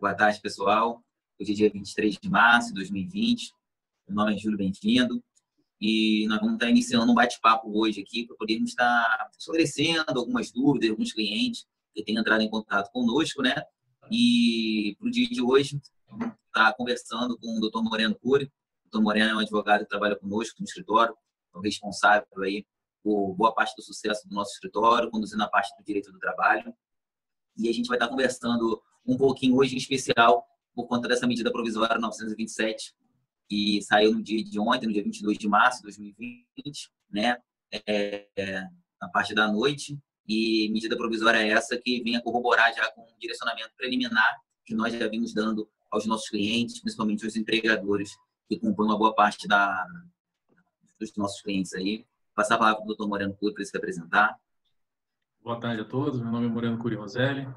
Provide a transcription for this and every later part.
Boa tarde, pessoal. Hoje é dia 23 de março de 2020. Meu nome é Júlio, bem-vindo. E nós vamos estar iniciando um bate-papo hoje aqui para podermos estar esclarecendo algumas dúvidas, alguns clientes que têm entrado em contato conosco, né? E para o dia de hoje, vamos estar conversando com o Dr. Moreno Cury. O Dr. Moreno é um advogado que trabalha conosco no escritório, é o responsável aí por boa parte do sucesso do nosso escritório, conduzindo a parte do direito do trabalho. E a gente vai estar conversando um pouquinho hoje, em especial, por conta dessa medida provisória 927, que saiu no dia de ontem, no dia 22 de março de 2020, né? Na parte da noite. E medida provisória essa que vem a corroborar já com um direcionamento preliminar que nós já vimos dando aos nossos clientes, principalmente aos empregadores, que compõem uma boa parte dos nossos clientes aí. Passar a palavra para o Dr. Moreno Cury para ele se apresentar. Boa tarde a todos. Meu nome é Moreno Cury Roselli.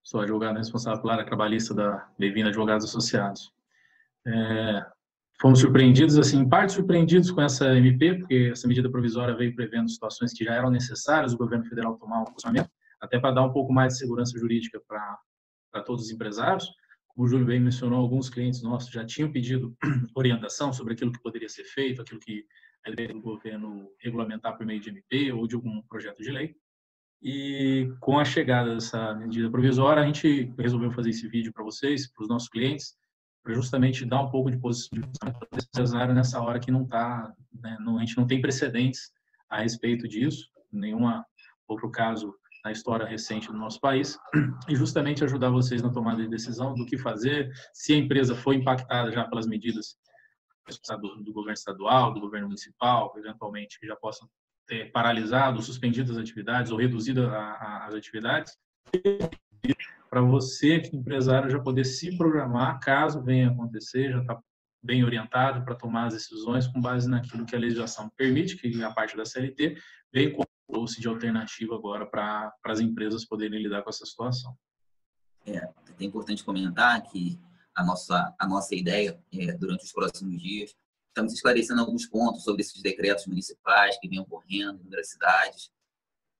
Sou advogado responsável pela área trabalhista da Levina Advogados Associados. Fomos surpreendidos, assim, em parte surpreendidos com essa MP, porque essa medida provisória veio prevendo situações que já eram necessárias o governo federal tomar um posicionamento, até para dar um pouco mais de segurança jurídica para todos os empresários. Como o Júlio bem mencionou, alguns clientes nossos já tinham pedido orientação sobre aquilo que poderia ser feito, aquilo que a ideia do governo regulamentar por meio de MP ou de algum projeto de lei. E com a chegada dessa medida provisória, a gente resolveu fazer esse vídeo para vocês, para os nossos clientes, para justamente dar um pouco de posicionamento necessário nessa hora que não está, né, a gente não tem precedentes a respeito disso, nenhum outro caso na história recente do nosso país, e justamente ajudar vocês na tomada de decisão do que fazer, se a empresa foi impactada já pelas medidas do governo estadual, do governo municipal, eventualmente que já possam ter paralisado, suspendido as atividades ou reduzido as atividades, para você, que empresário, já poder se programar caso venha acontecer, já está bem orientado para tomar as decisões com base naquilo que a legislação permite, que a parte da CLT vem com trouxe de alternativa agora para as empresas poderem lidar com essa situação. É importante comentar que a nossa ideia, durante os próximos dias, estamos esclarecendo alguns pontos sobre esses decretos municipais que vêm ocorrendo em outras cidades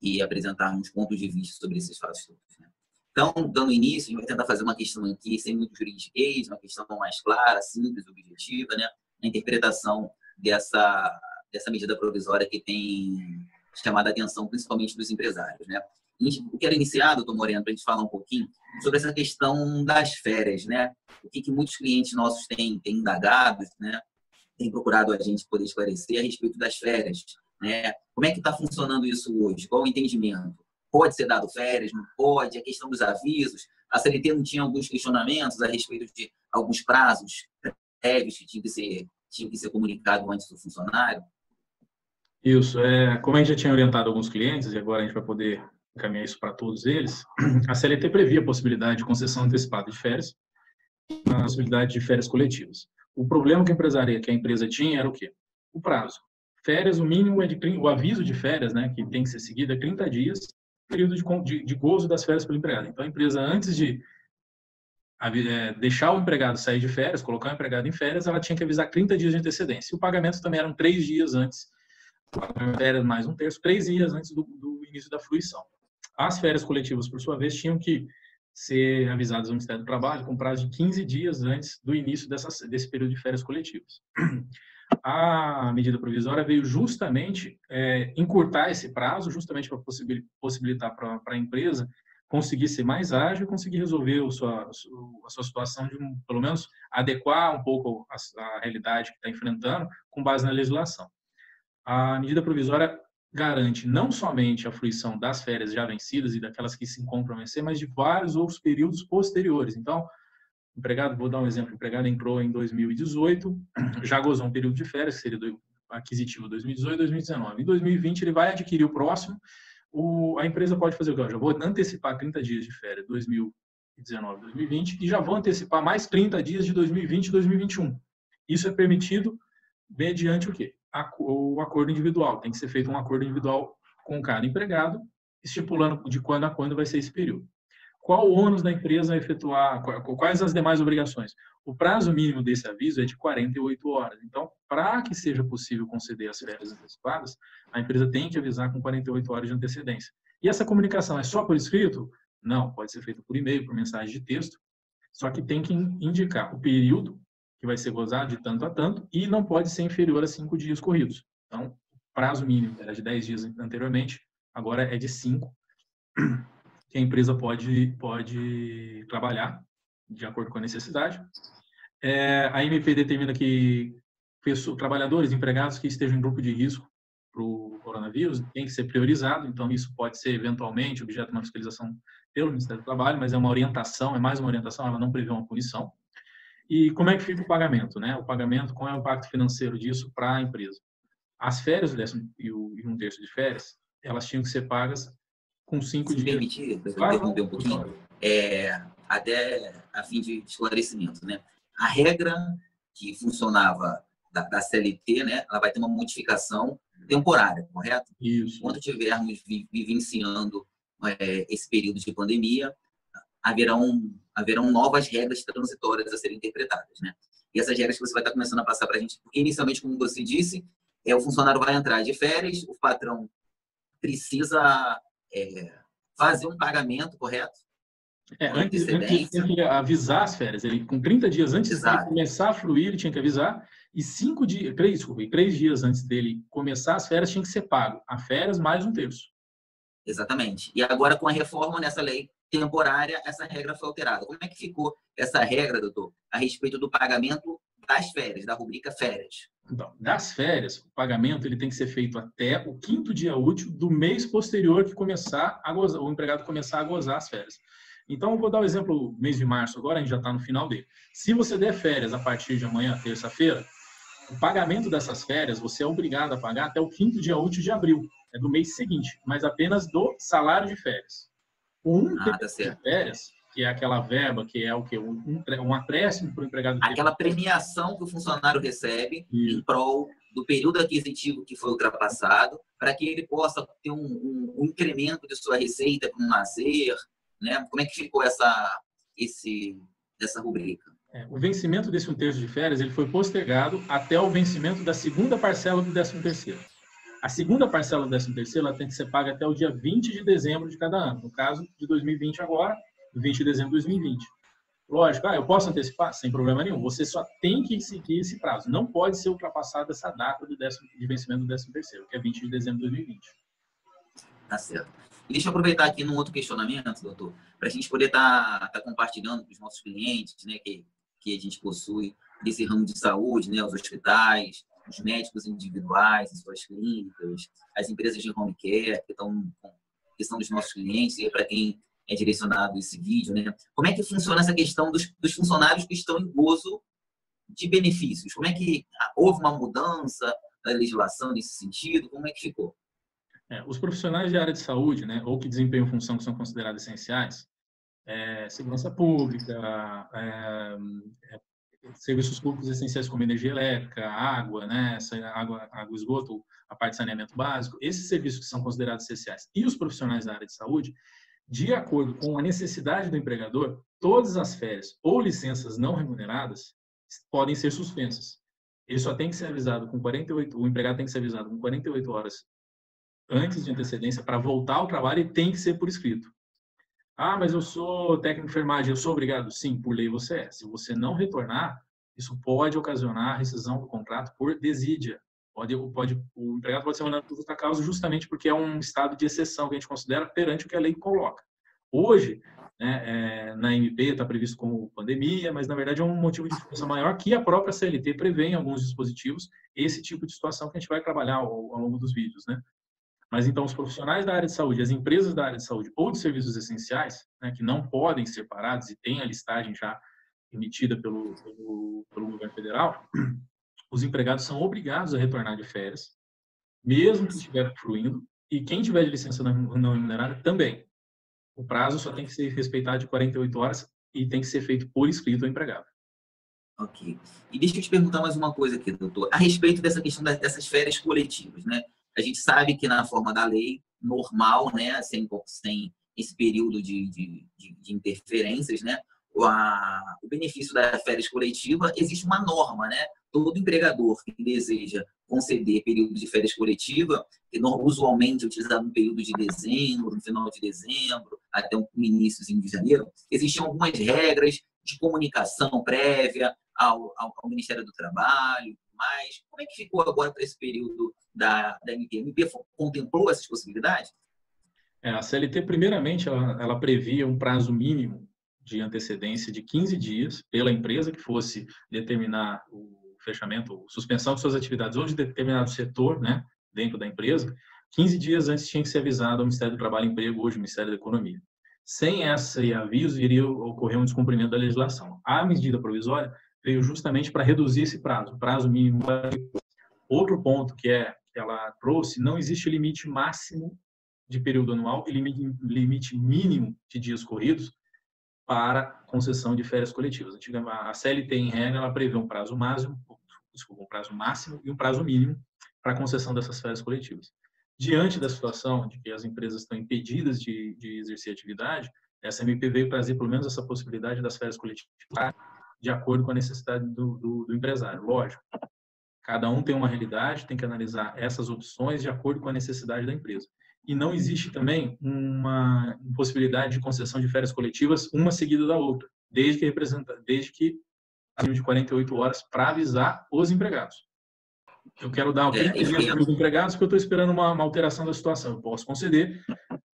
e apresentarmos pontos de vista sobre esses fatos todos, né? Então, dando início, a gente vai tentar fazer uma questão aqui sem muito juridiquês, uma questão mais clara, simples, objetiva, né? Na interpretação dessa medida provisória que tem chamado a atenção principalmente dos empresários, né? Eu quero iniciar, doutor Moreno, para a gente falar um pouquinho sobre essa questão das férias, né? O que muitos clientes nossos têm indagado, né? Tem procurado a gente poder esclarecer a respeito das férias, né? Como é que está funcionando isso hoje? Qual o entendimento? Pode ser dado férias? Não pode? A questão dos avisos? A CLT não tinha alguns questionamentos a respeito de alguns prazos prévios que tinham que ser comunicados antes do funcionário? Isso. Como a gente já tinha orientado alguns clientes, e agora a gente vai poder encaminhar isso para todos eles, a CLT previa a possibilidade de concessão antecipada de férias, a possibilidade de férias coletivas. O problema que a empresa tinha era o quê? O prazo. Férias, o mínimo o aviso de férias, né, que tem que ser seguido é 30 dias, período de gozo das férias pelo empregado. Então, a empresa, antes de deixar o empregado sair de férias, colocar o empregado em férias, ela tinha que avisar 30 dias de antecedência. E o pagamento também eram 3 dias antes, férias mais um terço, 3 dias antes do início da fruição. As férias coletivas, por sua vez, tinham que ser avisadas ao Ministério do Trabalho com prazo de 15 dias antes do início desse período de férias coletivas. A medida provisória veio justamente encurtar esse prazo, justamente para possibilitar para a empresa conseguir ser mais ágil, conseguir resolver a sua situação, pelo menos adequar um pouco a realidade que está enfrentando com base na legislação. A medida provisória garante não somente a fruição das férias já vencidas e daquelas que se encontram a vencer, mas de vários outros períodos posteriores. Então, vou dar um exemplo, o empregado entrou em 2018, já gozou um período de férias, que seria do aquisitivo 2018 e 2019. Em 2020, ele vai adquirir o próximo, a empresa pode fazer o quê? Eu já vou antecipar 30 dias de férias 2019 e 2020 e já vou antecipar mais 30 dias de 2020 e 2021. Isso é permitido mediante o quê? O acordo individual. Tem que ser feito um acordo individual com cada empregado, estipulando de quando a quando vai ser esse período. Qual o ônus da empresa a efetuar? Quais as demais obrigações? O prazo mínimo desse aviso é de 48 horas. Então, para que seja possível conceder as férias antecipadas, a empresa tem que avisar com 48 horas de antecedência. E essa comunicação é só por escrito? Não, pode ser feito por e-mail, por mensagem de texto, só que tem que indicar o período que vai ser gozado de tanto a tanto e não pode ser inferior a 5 dias corridos. Então, o prazo mínimo era de 10 dias anteriormente, agora é de 5, que a empresa pode trabalhar de acordo com a necessidade. A MP determina que trabalhadores, empregados que estejam em grupo de risco para o coronavírus tem que ser priorizado, então isso pode ser eventualmente objeto de uma fiscalização pelo Ministério do Trabalho, mas é uma orientação, é mais uma orientação, ela não prevê uma punição. E como é que fica o pagamento, né? O pagamento, qual é o impacto financeiro disso para a empresa? As férias, e um terço de férias, elas tinham que ser pagas com 5 dias. Se me permitir, eu interromper um pouquinho, até a fim de esclarecimento, né? A regra que funcionava da CLT, né? Ela vai ter uma modificação temporária, correto? Isso. Quando tivermos vivenciando esse período de pandemia, haverão novas regras transitórias a serem interpretadas, né? E essas regras que você vai estar começando a passar para a gente, porque inicialmente, como você disse, o funcionário vai entrar de férias, o patrão precisa fazer um pagamento, correto? Antes tinha que avisar as férias. Ele, com 30 dias antes de começar a fluir, ele tinha que avisar. E 3 dias antes dele começar as férias, tinha que ser pago a férias mais 1/3. Exatamente. E agora, com a reforma nessa lei temporária, essa regra foi alterada. Como é que ficou essa regra, doutor, a respeito do pagamento das férias, da rubrica férias? Então, das férias, o pagamento ele tem que ser feito até o 5º dia útil do mês posterior que o empregado começar a gozar as férias. Então, eu vou dar o exemplo, mês de março agora, a gente já está no final dele. Se você der férias a partir de amanhã, terça-feira, o pagamento dessas férias, você é obrigado a pagar até o 5º dia útil de abril, do mês seguinte, mas apenas do salário de férias. Terço de férias, que é aquela verba, que é o quê? Um acréscimo para o empregado. Aquela premiação que o funcionário recebe em prol do período aquisitivo que foi ultrapassado, para que ele possa ter um incremento de sua receita para um lazer, né? Como é que ficou essa rubrica? O vencimento desse 1/3 de férias ele foi postergado até o vencimento da segunda parcela do 13º. A segunda parcela do 13º ela tem que ser paga até o dia 20 de dezembro de cada ano. No caso de 2020 agora, 20 de dezembro de 2020. Lógico, eu posso antecipar? Sem problema nenhum. Você só tem que seguir esse prazo. Não pode ser ultrapassada essa data de vencimento do 13º, que é 20 de dezembro de 2020. Tá certo. E deixa eu aproveitar aqui num outro questionamento, doutor, para a gente poder estar compartilhando com os nossos clientes, né, que a gente possui desse ramo de saúde, né, os hospitais, os médicos individuais, as suas clínicas, as empresas de home care, que são dos nossos clientes, e para quem é direcionado esse vídeo, né? Como é que funciona essa questão dos funcionários que estão em gozo de benefícios? Como é que houve uma mudança da legislação nesse sentido? Como é que ficou? Os profissionais de área de saúde, né, ou que desempenham função que são consideradas essenciais, segurança pública, serviços públicos essenciais como energia elétrica, água, né, água, esgoto, a parte de saneamento básico, esses serviços que são considerados essenciais e os profissionais da área de saúde, de acordo com a necessidade do empregador, todas as férias ou licenças não remuneradas podem ser suspensas. Ele só tem que ser avisado o empregado tem que ser avisado com 48 horas antes de antecedência para voltar ao trabalho e tem que ser por escrito. Mas eu sou técnico de enfermagem, eu sou obrigado? Sim, por lei você é. Se você não retornar, isso pode ocasionar a rescisão do contrato por desídia. O empregado pode ser mandado por justa causa justamente porque é um estado de exceção que a gente considera perante o que a lei coloca. Hoje, né, na MP está previsto como pandemia, mas na verdade é um motivo de força maior que a própria CLT prevê em alguns dispositivos esse tipo de situação que a gente vai trabalhar ao longo dos vídeos, né? Mas, então, os profissionais da área de saúde, as empresas da área de saúde ou de serviços essenciais, né, que não podem ser parados e têm a listagem já emitida pelo governo federal, os empregados são obrigados a retornar de férias, mesmo que estiver fluindo, e quem tiver de licença não remunerada também. O prazo só tem que ser respeitado de 48 horas e tem que ser feito por escrito ao empregado. Ok. E deixa eu te perguntar mais uma coisa aqui, doutor, a respeito dessa questão dessas férias coletivas, né? A gente sabe que na forma da lei normal, né, sem esse período de interferências, né, o benefício da férias coletiva, existe uma norma, né? Todo empregador que deseja conceder período de férias coletiva, que usualmente é utilizado no período de dezembro, no final de dezembro, até o início de janeiro, existiam algumas regras de comunicação prévia ao Ministério do Trabalho, mas como é que ficou agora para esse período da MP? A MP contemplou essas possibilidades? A CLT, primeiramente, ela previa um prazo mínimo de antecedência de 15 dias pela empresa que fosse determinar o fechamento, suspensão de suas atividades ou de determinado setor, né, dentro da empresa. 15 dias antes tinha que ser avisado ao Ministério do Trabalho e Emprego, hoje o Ministério da Economia. Sem esse aviso, iria ocorrer um descumprimento da legislação. A medida provisória veio justamente para reduzir esse prazo, o prazo mínimo. Outro ponto que ela trouxe, não existe limite máximo de período anual e limite mínimo de dias corridos para concessão de férias coletivas. A CLT, em regra, ela prevê um prazo máximo e um prazo mínimo para a concessão dessas férias coletivas. Diante da situação de que as empresas estão impedidas de exercer atividade, essa MP veio trazer pelo menos essa possibilidade das férias coletivas de acordo com a necessidade do empresário. Lógico, cada um tem uma realidade, tem que analisar essas opções de acordo com a necessidade da empresa. E não existe também uma possibilidade de concessão de férias coletivas uma seguida da outra, desde que de 48 horas para avisar os empregados. Eu quero dar 30 dias para os empregados porque eu estou esperando uma alteração da situação. Eu posso conceder.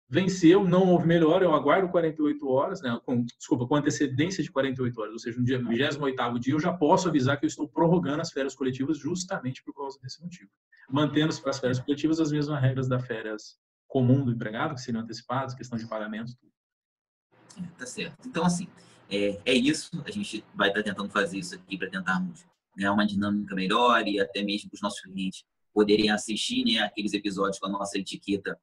Venceu, não houve melhora, eu aguardo 48 horas, né, com antecedência de 48 horas, ou seja, no dia 28º dia, eu já posso avisar que eu estou prorrogando as férias coletivas justamente por causa desse motivo. Mantendo-se para as férias coletivas as mesmas regras das férias comum do empregado, que seriam antecipadas, questão de pagamento. Tá certo. Então, assim, é isso. A gente vai estar tentando fazer isso aqui para tentarmos ganhar uma dinâmica melhor e até mesmo para os nossos clientes poderem assistir, né, aqueles episódios com a nossa etiqueta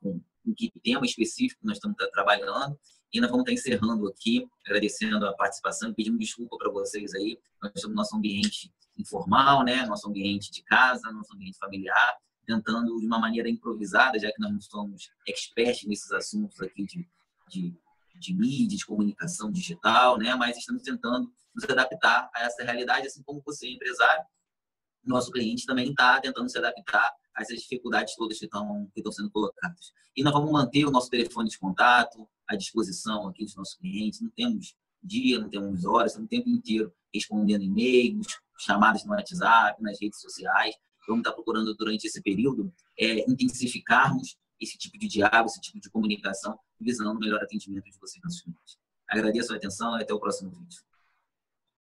com que tema específico nós estamos trabalhando. E nós vamos estar encerrando aqui, agradecendo a participação e pedindo desculpa para vocês aí. Nós estamos no nosso ambiente informal, né, nosso ambiente de casa, nosso ambiente familiar, tentando de uma maneira improvisada, já que nós não somos experts nesses assuntos aqui de mídia, de comunicação digital, né, mas estamos tentando nos adaptar a essa realidade, assim como você, empresário. Nosso cliente também está tentando se adaptar a essas dificuldades todas que estão sendo colocadas. E nós vamos manter o nosso telefone de contato à disposição aqui dos nossos clientes. Não temos dia, não temos horas, estamos o tempo inteiro respondendo e-mails, chamadas no WhatsApp, nas redes sociais. Vamos estar procurando, durante esse período, intensificarmos esse tipo de diálogo, esse tipo de comunicação, visando o melhor atendimento de vocês, nossos clientes. Agradeço a atenção e até o próximo vídeo.